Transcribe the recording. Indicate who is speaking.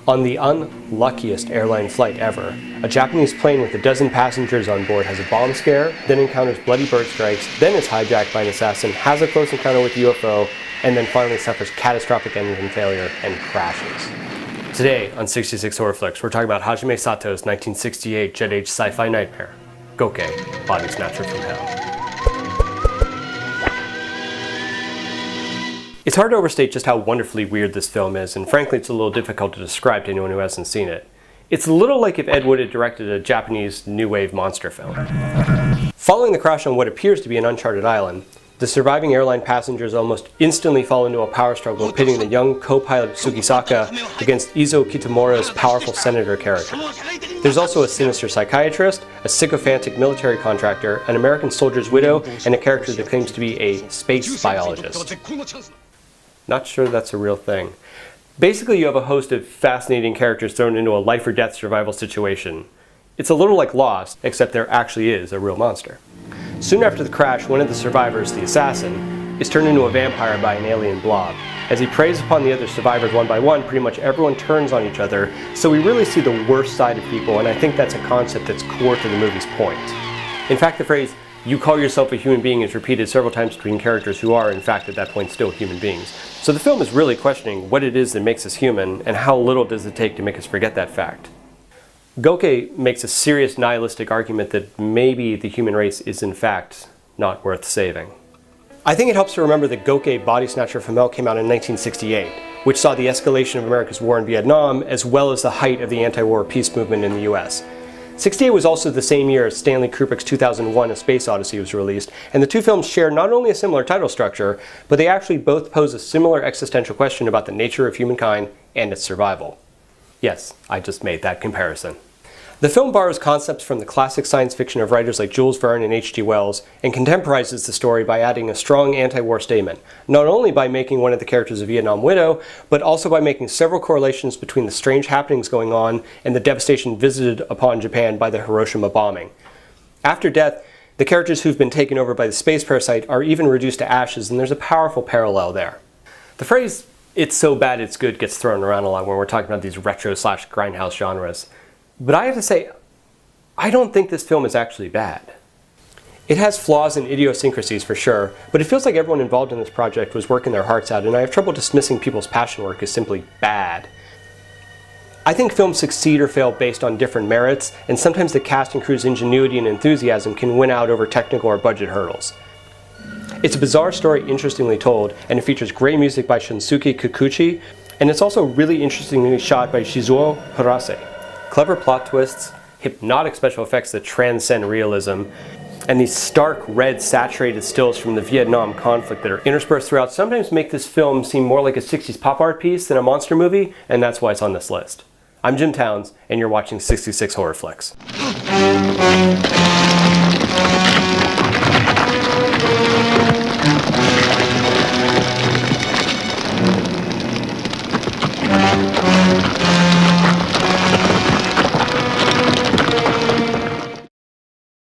Speaker 1: On the unluckiest airline flight ever, a Japanese plane with a dozen passengers on board has a bomb scare, then encounters bloody bird strikes, then is hijacked by an assassin, has a close encounter with a UFO, and then finally suffers catastrophic engine failure and crashes. Today on 66 Horror Flix, we're talking about Hajime Sato's 1968 Jet Age sci-fi nightmare, Goke, Body Snatcher from Hell. It's hard to overstate just how wonderfully weird this film is, and frankly it's a little difficult to describe to anyone who hasn't seen it. It's a little like if Ed Wood had directed a Japanese new wave monster film. Following the crash on what appears to be an uncharted island, the surviving airline passengers almost instantly fall into a power struggle pitting the young co-pilot Sugisaka against Izo Kitamura's powerful senator character. There's also a sinister psychiatrist, a sycophantic military contractor, an American soldier's widow, and a character that claims to be a space biologist. Not sure that's a real thing. Basically, you have a host of fascinating characters thrown into a life or death survival situation. It's a little like Lost, except there actually is a real monster. Soon after the crash, one of the survivors, the assassin, is turned into a vampire by an alien blob. As he preys upon the other survivors one by one, pretty much everyone turns on each other, so we really see the worst side of people, and I think that's a concept that's core to the movie's point. In fact, the phrase, "you call yourself a human being," is repeated several times between characters who are, in fact, at that point still human beings. So the film is really questioning what it is that makes us human, and how little does it take to make us forget that fact. Goke makes a serious nihilistic argument that maybe the human race is in fact not worth saving. I think it helps to remember that Goke, Body Snatcher from Hell came out in 1968, which saw the escalation of America's war in Vietnam, as well as the height of the anti-war peace movement in the US. 68 was also the same year as Stanley Kubrick's 2001 A Space Odyssey was released, and the two films share not only a similar title structure, but they actually both pose a similar existential question about the nature of humankind and its survival. Yes, I just made that comparison. The film borrows concepts from the classic science fiction of writers like Jules Verne and H.G. Wells, and contemporizes the story by adding a strong anti-war statement, not only by making one of the characters a Vietnam widow, but also by making several correlations between the strange happenings going on and the devastation visited upon Japan by the Hiroshima bombing. After death, the characters who've been taken over by the space parasite are even reduced to ashes, and there's a powerful parallel there. The phrase, "it's so bad it's good," gets thrown around a lot when we're talking about these retro/grindhouse genres. But I have to say, I don't think this film is actually bad. It has flaws and idiosyncrasies for sure, but it feels like everyone involved in this project was working their hearts out, and I have trouble dismissing people's passion work as simply bad. I think films succeed or fail based on different merits, and sometimes the cast and crew's ingenuity and enthusiasm can win out over technical or budget hurdles. It's a bizarre story interestingly told, and it features great music by Shunsuke Kikuchi, and it's also really interestingly shot by Shizuo Hirase. Clever plot twists, hypnotic special effects that transcend realism, and these stark red saturated stills from the Vietnam conflict that are interspersed throughout sometimes make this film seem more like a 60s pop art piece than a monster movie, and that's why it's on this list. I'm Jim Towns, and you're watching 66 Horror Flix.